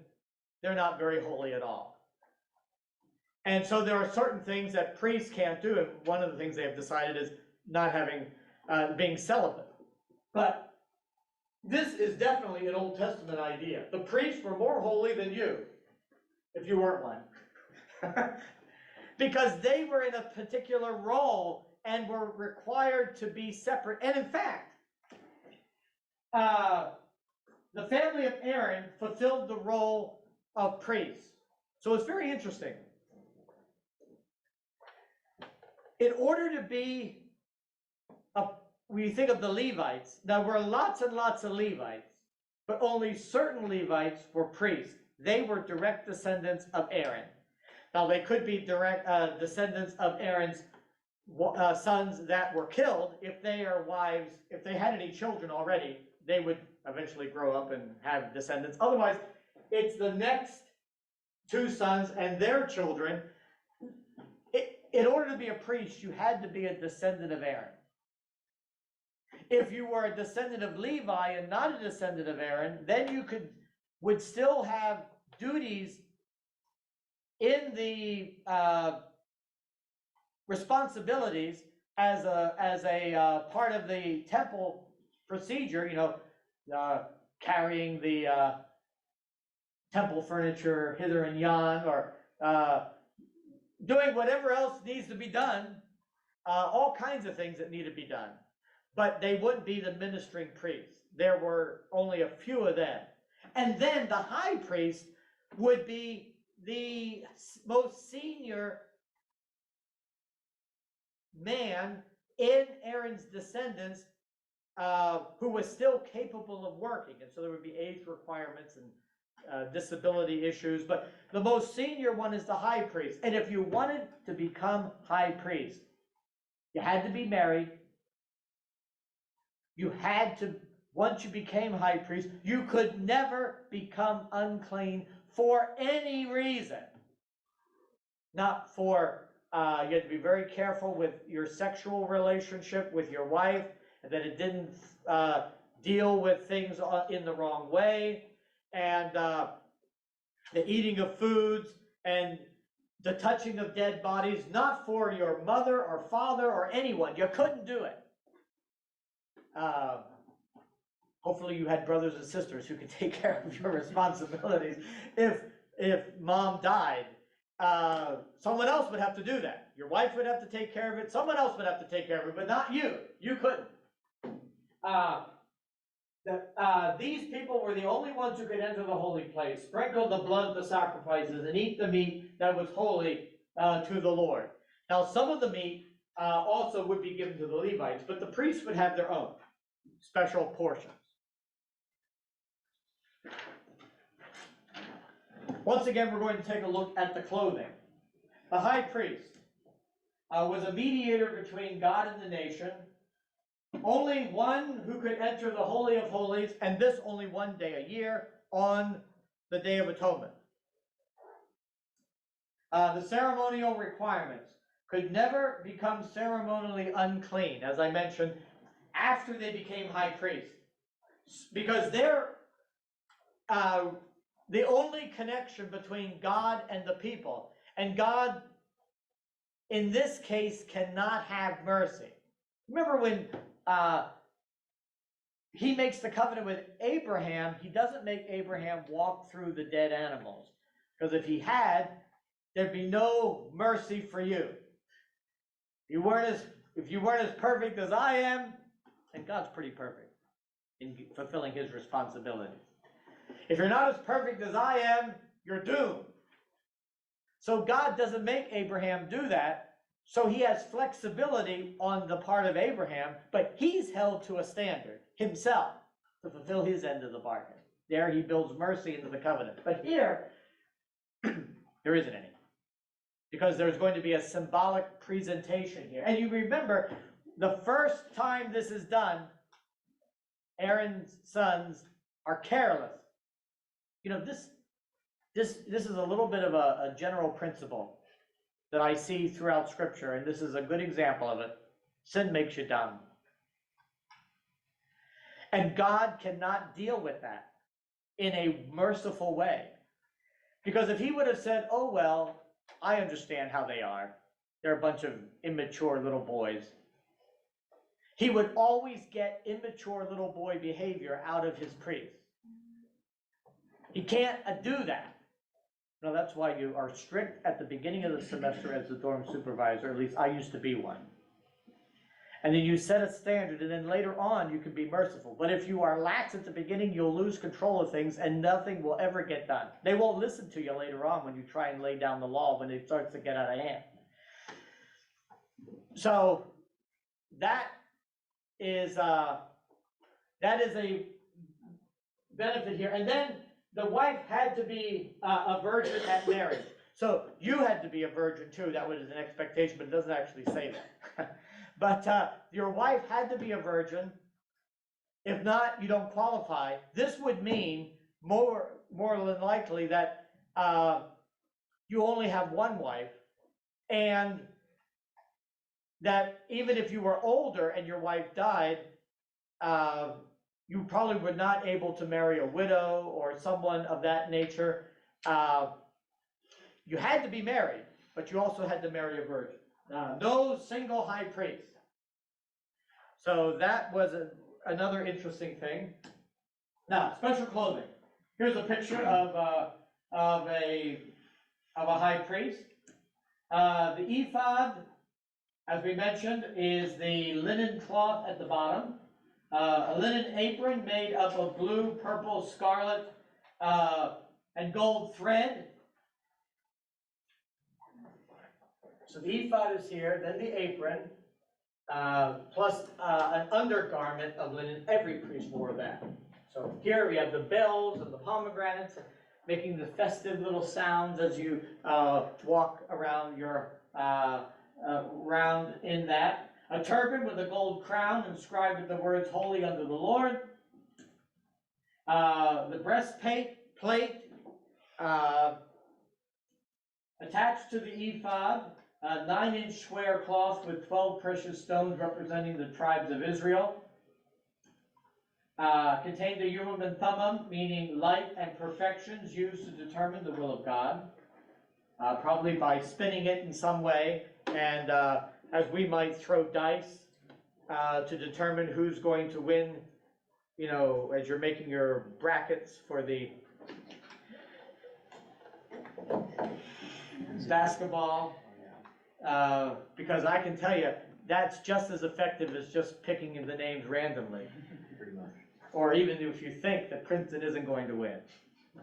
they're not very holy at all. And so there are certain things that priests can't do, and one of the things they have decided is not having, being celibate. But this is definitely an Old Testament idea. The priests were more holy than you, if you weren't one. Because they were in a particular role and were required to be separate. And in fact, the family of Aaron fulfilled the role of priests. So it's very interesting. In order to be, when you think of the Levites, now there were lots and lots of Levites, but only certain Levites were priests. They were direct descendants of Aaron. Now they could be direct descendants of Aaron's sons that were killed. If they are wives, if they had any children already, they would eventually grow up and have descendants. Otherwise, it's the next 2 sons and their children. In order to be a priest, you had to be a descendant of Aaron. If you were a descendant of Levi and not a descendant of Aaron, then you would still have duties in the responsibilities as a part of the temple procedure, carrying the temple furniture hither and yon, or doing whatever else needs to be done, all kinds of things that need to be done. But they wouldn't be the ministering priests. There were only a few of them. And then the high priest would be the most senior man in Aaron's descendants, who was still capable of working. And so there would be age requirements and disability issues, but the most senior one is the high priest. And if you wanted to become high priest, You had to be married. You had to, once you became high priest, you could never become unclean for any reason. Not for, you had to be very careful with your sexual relationship with your wife, and that it didn't deal with things in the wrong way, and the eating of foods, and the touching of dead bodies, not for your mother or father or anyone. You couldn't do it. Hopefully you had brothers and sisters who could take care of your responsibilities. If mom died, someone else would have to do that. Your wife would have to take care of it. Someone else would have to take care of it, but not you. You couldn't. These people were the only ones who could enter the holy place, sprinkle the blood of the sacrifices, and eat the meat that was holy to the Lord. Now, some of the meat also would be given to the Levites, but the priests would have their own special portions. Once again, we're going to take a look at the clothing. The high priest was a mediator between God and the nation. Only one who could enter the Holy of Holies, and this only one day a year, on the Day of Atonement. The ceremonial requirements could never become ceremonially unclean, as I mentioned, after they became high priests. Because they're the only connection between God and the people. And God, in this case, cannot have mercy. Remember when he makes the covenant with Abraham, he doesn't make Abraham walk through the dead animals. Because if he had, there'd be no mercy for you. If you weren't as perfect as I am, and God's pretty perfect in fulfilling his responsibilities. If you're not as perfect as I am, you're doomed. So God doesn't make Abraham do that. So he has flexibility on the part of Abraham, but he's held to a standard himself to fulfill his end of the bargain. There he builds mercy into the covenant. But here, there isn't any. Because there's going to be a symbolic presentation here. And you remember, the first time this is done, Aaron's sons are careless. You know, this is a little bit of a general principle that I see throughout Scripture, and this is a good example of it. Sin makes you dumb. And God cannot deal with that in a merciful way. Because if he would have said, oh, well, I understand how they are. They're a bunch of immature little boys. He would always get immature little boy behavior out of his priests. He can't do that. No, that's why you are strict at the beginning of the semester as the dorm supervisor. At least I used to be one. And then you set a standard, and then later on you can be merciful. But if you are lax at the beginning, you'll lose control of things, and nothing will ever get done. They won't listen to you later on when you try and lay down the law when it starts to get out of hand. So that is a benefit here. And then the wife had to be a virgin at marriage. So you had to be a virgin too. That was an expectation, but it doesn't actually say that. But your wife had to be a virgin. If not, you don't qualify. This would mean more than likely that you only have one wife, and that even if you were older and your wife died, you probably were not able to marry a widow or someone of that nature. You had to be married, but you also had to marry a virgin. No single high priest. So that was another interesting thing. Now, special clothing. Here's a picture of a high priest. The ephod, as we mentioned, is the linen cloth at the bottom. A linen apron made up of blue, purple, scarlet, and gold thread. So the ephod is here, then the apron, plus an undergarment of linen. Every priest wore that. So here we have the bells and the pomegranates, making the festive little sounds as you walk around your round in that. A turban with a gold crown inscribed with the words "Holy unto the Lord." The breastplate, attached to the ephod, a 9-inch square cloth with 12 precious stones representing the tribes of Israel. Contained the Urim and Thummim, meaning light and perfections used to determine the will of God, probably by spinning it in some way, and as we might throw dice to determine who's going to win, you know, as you're making your brackets for the basketball, because I can tell you, that's just as effective as just picking the names randomly. Pretty much. Or even if you think that Princeton isn't going to win.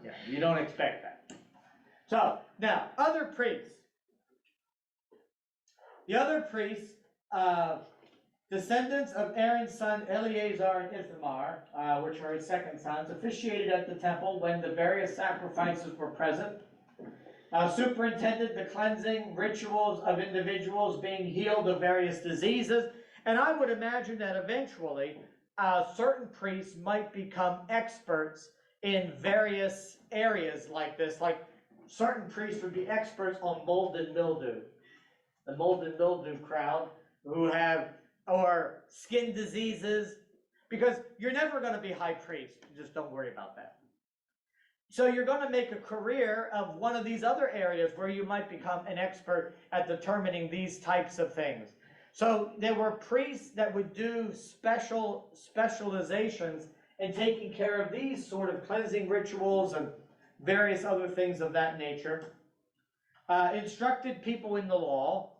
Yeah, you don't expect that. So, now, other priests. The other priests, descendants of Aaron's son Eleazar and Ithamar, which are his second sons, officiated at the temple when the various sacrifices were present. Superintended the cleansing rituals of individuals being healed of various diseases. And I would imagine that eventually certain priests might become experts in various areas like this. Like certain priests would be experts on mold and mildew. The mold and mildew crowd who have, or skin diseases, because you're never going to be high priest. Just don't worry about that. So you're going to make a career of one of these other areas where you might become an expert at determining these types of things. So there were priests that would do specializations in taking care of these sort of cleansing rituals and various other things of that nature. Instructed people in the law,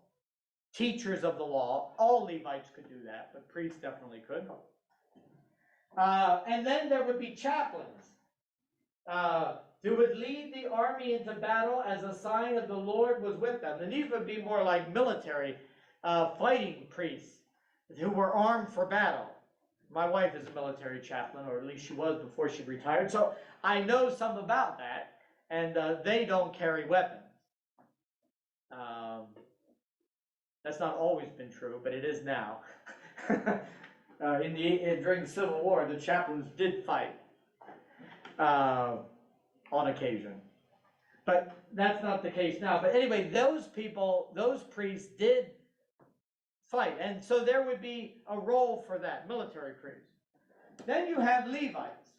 teachers of the law. All Levites could do that, but priests definitely could. And then there would be chaplains. Who would lead the army into battle as a sign of the Lord was with them. And these would be more like military fighting priests who were armed for battle. My wife is a military chaplain, or at least she was before she retired, so I know some about that, and they don't carry weapons. That's not always been true, but it is now. During the Civil War, the chaplains did fight. On occasion. But that's not the case now. But anyway, those people, those priests did fight. And so there would be a role for that, military priests. Then you have Levites.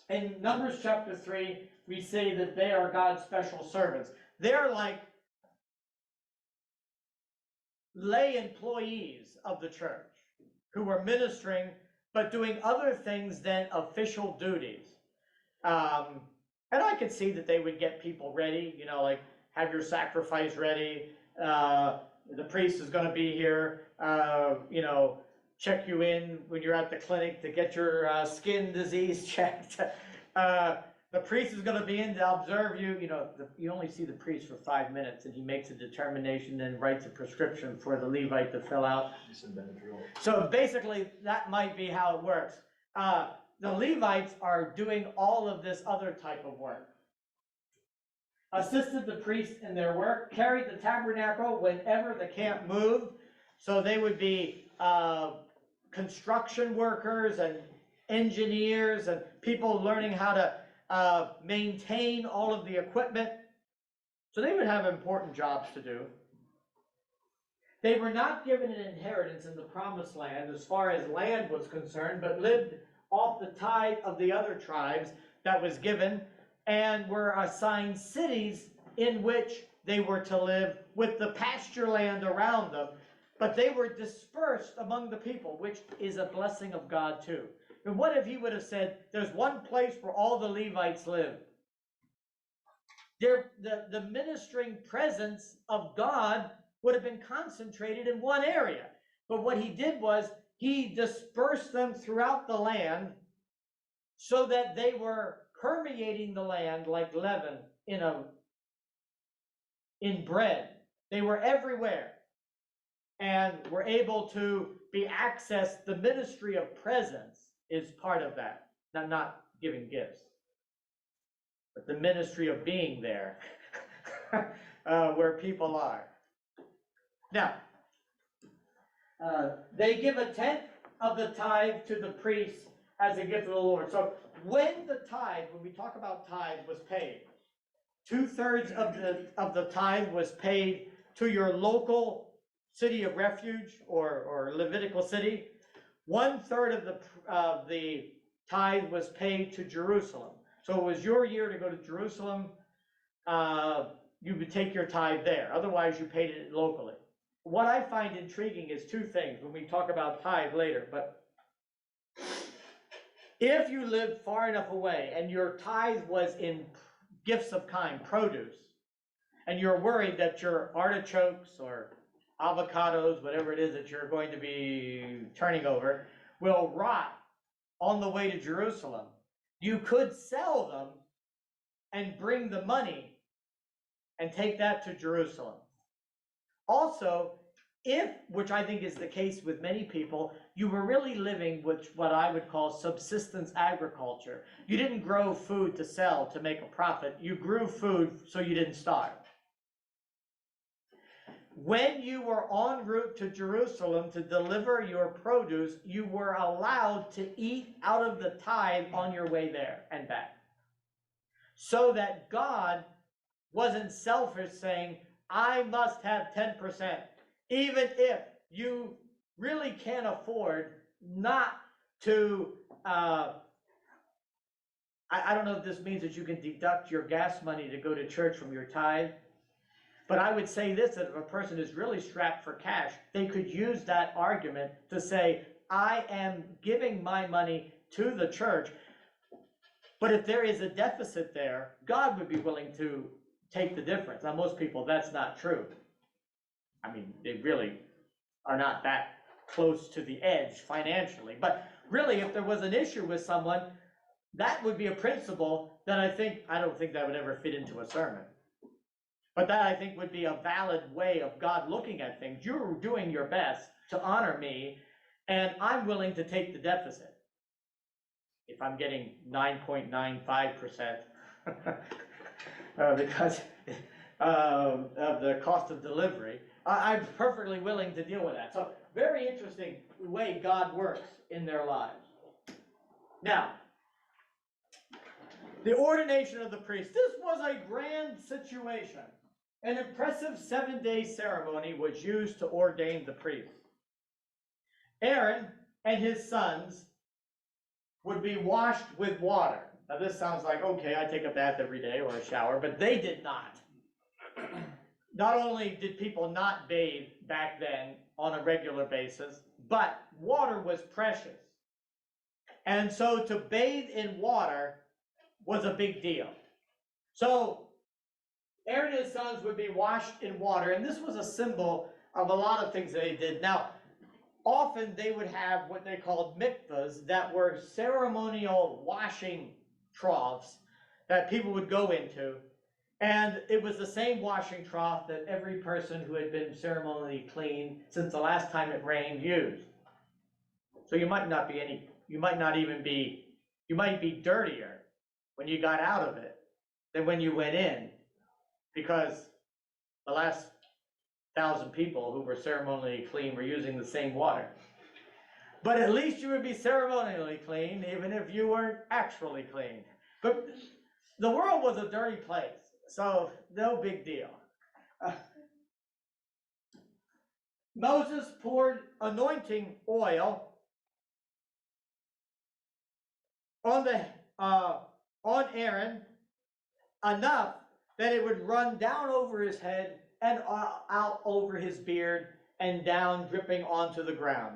In Numbers chapter 3, we say that they are God's special servants. They're like lay employees of the church who were ministering but doing other things than official duties. And I could see that they would get people ready, you know, like have your sacrifice ready. The priest is going to be here, you know, check you in when you're at the clinic to get your skin disease checked. The priest is going to be in to observe you. You know, you only see the priest for 5 minutes, and he makes a determination and writes a prescription for the Levite to fill out. So basically, that might be how it works. The Levites are doing all of this other type of work. Assisted the priests in their work, carried the tabernacle whenever the camp moved. So they would be construction workers and engineers and people learning how to maintain all of the equipment. So they would have important jobs to do. They were not given an inheritance in the promised land as far as land was concerned, but lived off the tithe of the other tribes that was given, and were assigned cities in which they were to live with the pasture land around them. But they were dispersed among the people, which is a blessing of God too. And what if he would have said, there's one place where all the Levites live? The ministering presence of God would have been concentrated in one area. But what he did was, he dispersed them throughout the land so that they were permeating the land like leaven in bread. They were everywhere and were able to be accessed. The ministry of presence is part of that. Not giving gifts, but the ministry of being there where people are. Now, they give a tenth of the tithe to the priest as a gift of the Lord. So when the tithe, when we talk about tithe, was paid, 2/3 of the tithe was paid to your local city of refuge or Levitical city. 1/3 of the tithe was paid to Jerusalem. So it was your year to go to Jerusalem. You would take your tithe there. Otherwise, you paid it locally. What I find intriguing is two things when we talk about tithe later. But if you lived far enough away and your tithe was in gifts of kind, produce, and you're worried that your artichokes or avocados, whatever it is that you're going to be turning over, will rot on the way to Jerusalem, you could sell them and bring the money and take that to Jerusalem. Also, if, which I think is the case with many people, you were really living with what I would call subsistence agriculture. You didn't grow food to sell to make a profit. You grew food so you didn't starve. When you were en route to Jerusalem to deliver your produce, you were allowed to eat out of the tithe on your way there and back. So that God wasn't selfish saying, I must have 10%, even if you really can't afford not to, I don't know if this means that you can deduct your gas money to go to church from your tithe. But I would say this, that if a person is really strapped for cash, they could use that argument to say, I am giving my money to the church, but if there is a deficit there, God would be willing to take the difference. Now, most people, that's not true. I mean, they really are not that close to the edge financially. But really, if there was an issue with someone, that would be a principle that I don't think that would ever fit into a sermon. But that I think would be a valid way of God looking at things. You're doing your best to honor me, and I'm willing to take the deficit. If I'm getting 9.95% because of the cost of delivery, I'm perfectly willing to deal with that. So very interesting way God works in their lives. Now, the ordination of the priest. This was a grand situation. An impressive 7-day ceremony was used to ordain the priest. Aaron and his sons would be washed with water. Now this sounds like, okay, I take a bath every day or a shower, but they did not. Not only did people not bathe back then on a regular basis, but water was precious. And so to bathe in water was a big deal. So Aaron and his sons would be washed in water, and this was a symbol of a lot of things that they did. Now, often they would have what they called mikvahs that were ceremonial washing troughs that people would go into. And it was the same washing trough that every person who had been ceremonially clean since the last time it rained used. So you might be dirtier when you got out of it than when you went in, because the last 1,000 people who were ceremonially clean were using the same water. But at least you would be ceremonially clean, even if you weren't actually clean. But the world was a dirty place, so no big deal. Moses poured anointing oil on Aaron, enough that it would run down over his head and out over his beard and down, dripping onto the ground.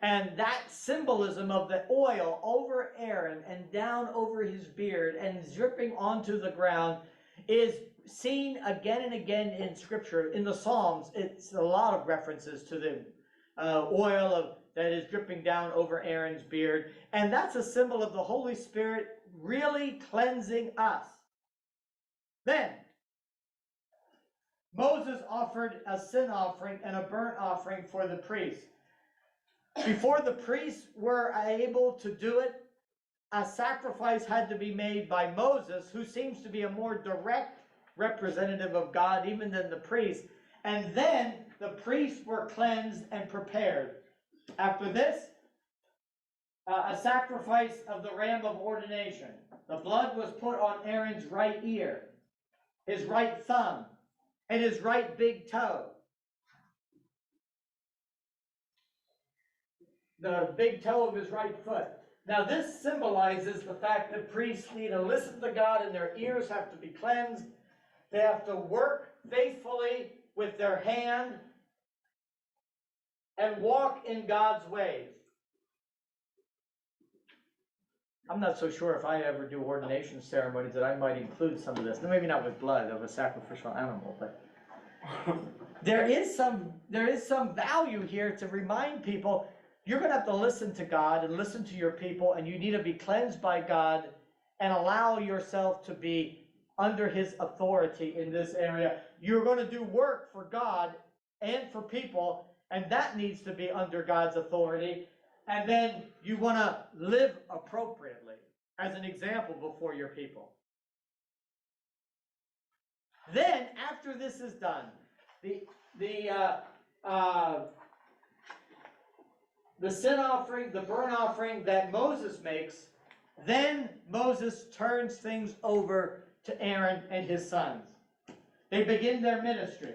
And that symbolism of the oil over Aaron and down over his beard and dripping onto the ground is seen again and again in Scripture. In the Psalms, it's a lot of references to the oil that is dripping down over Aaron's beard. And that's a symbol of the Holy Spirit really cleansing us. Then, Moses offered a sin offering and a burnt offering for the priests. Before the priests were able to do it, a sacrifice had to be made by Moses, who seems to be a more direct representative of God even than the priest. And then the priests were cleansed and prepared. After this, a sacrifice of the ram of ordination. The blood was put on Aaron's right ear, his right thumb, and his right big toe. The big toe of his right foot. Now this symbolizes the fact that priests need to listen to God and their ears have to be cleansed. They have to work faithfully with their hand and walk in God's ways. I'm not so sure if I ever do ordination ceremonies that I might include some of this. Maybe not with blood of a sacrificial animal, but there is some value here to remind people you're going to have to listen to God and listen to your people, and you need to be cleansed by God and allow yourself to be under his authority in this area. You're going to do work for God and for people, and that needs to be under God's authority. And then you want to live appropriately as an example before your people. Then, after this is done, the sin offering, the burnt offering that Moses makes, then Moses turns things over to Aaron and his sons. They begin their ministry.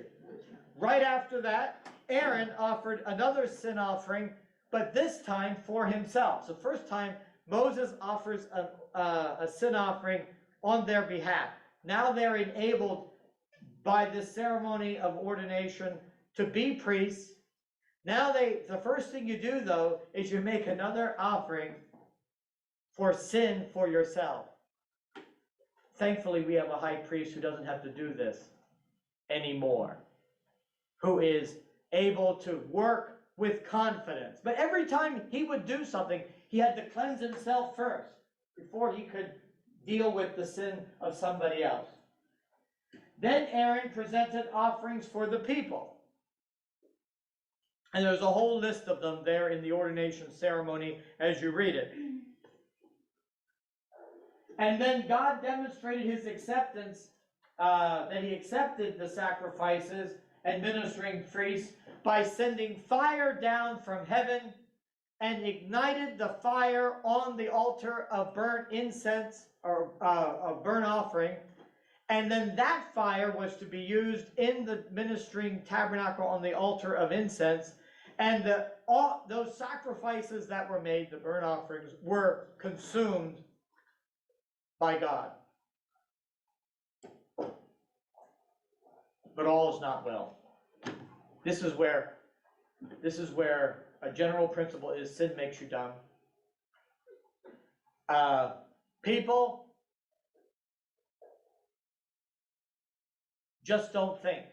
Right after that, Aaron offered another sin offering, but this time for himself. So first time, Moses offers a sin offering on their behalf. Now they're enabled by this ceremony of ordination to be priests. Now the first thing you do, though, is you make another offering for sin for yourself. Thankfully, we have a high priest who doesn't have to do this anymore, who is able to work with confidence. But every time he would do something, he had to cleanse himself first before he could deal with the sin of somebody else. Then Aaron presented offerings for the people. And there's a whole list of them there in the ordination ceremony as you read it. And then God demonstrated his acceptance, that he accepted the sacrifices and ministering priests by sending fire down from heaven and ignited the fire on the altar of burnt incense or of burnt offering. And then that fire was to be used in the ministering tabernacle on the altar of incense. And all those sacrifices that were made, the burnt offerings, were consumed by God. But all is not well. This is where a general principle is: sin makes you dumb. People just don't think.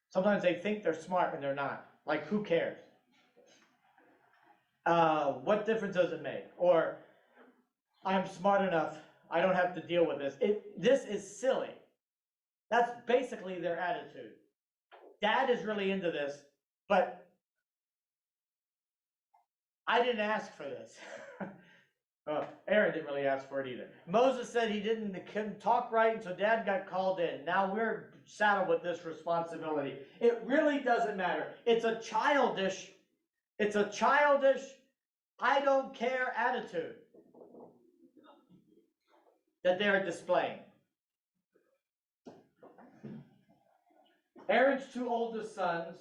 Sometimes they think they're smart and they're not. Like, who cares? What difference does it make? Or, I'm smart enough, I don't have to deal with this. This is silly. That's basically their attitude. Dad is really into this, but I didn't ask for this. Aaron didn't really ask for it either. Moses said he couldn't talk right, and so Dad got called in. Now we're saddled with this responsibility. It really doesn't matter. It's a childish, I don't care attitude that they are displaying. Aaron's two oldest sons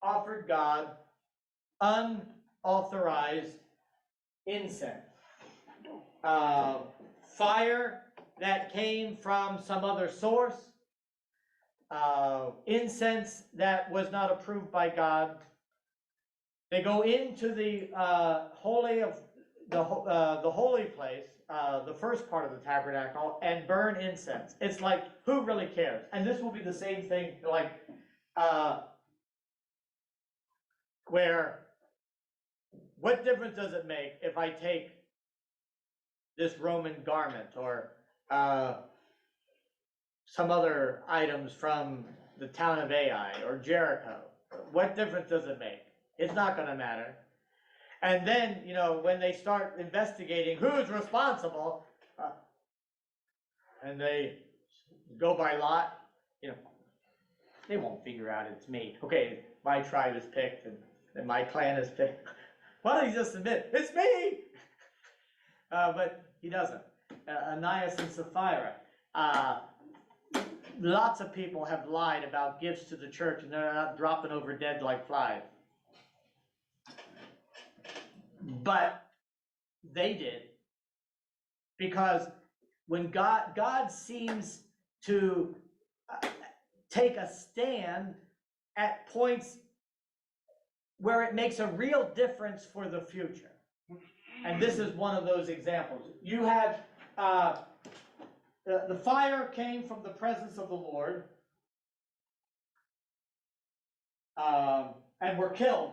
offered God unauthorized incense. Fire that came from some other source, incense that was not approved by God. They go into the holy place, the first part of the tabernacle, and burn incense. It's like, who really cares? And this will be the same thing, like where, what difference does it make if I take this Roman garment or some other items from the town of Ai or Jericho? What difference does it make? It's not going to matter. And then, when they start investigating who's responsible, and they go by lot, they won't figure out it's me. Okay, my tribe is picked and my clan is picked. Why don't you just admit, it's me? But he doesn't. Ananias and Sapphira. Lots of people have lied about gifts to the church and they're not dropping over dead like flies. But they did. Because when God seems to take a stand at points where it makes a real difference for the future. And this is one of those examples. You had the fire came from the presence of the Lord and were killed.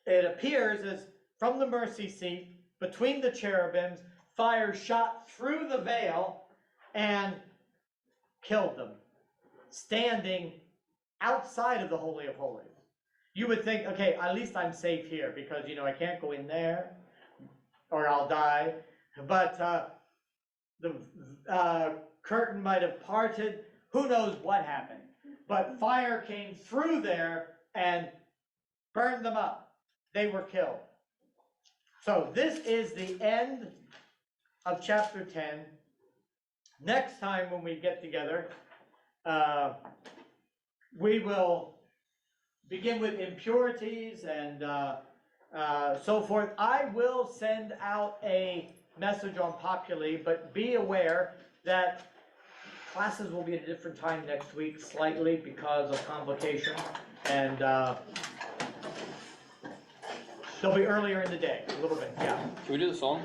It appears as from the mercy seat, between the cherubims, fire shot through the veil and killed them, standing outside of the Holy of Holies. You would think, okay, at least I'm safe here because, I can't go in there or I'll die. But the curtain might have parted. Who knows what happened? But fire came through there and burned them up. They were killed. So this is the end of chapter 10. Next time when we get together, we will begin with impurities and so forth. I will send out a message on Populi, but be aware that classes will be at a different time next week, slightly because of convocation, and they'll be earlier in the day, a little bit, yeah. Can we do the song?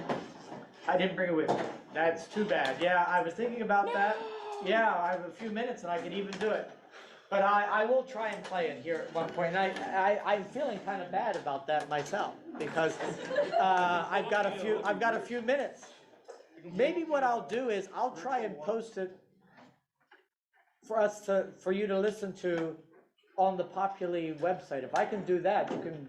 I didn't bring it with me. That's too bad. Yeah, I was thinking about that. Yeah, I have a few minutes and I could even do it. But I will try and play it here at one point. And I'm feeling kind of bad about that myself because I've got a few minutes. Maybe what I'll do is I'll try and post it for you to listen to on the Populi website. If I can do that, you can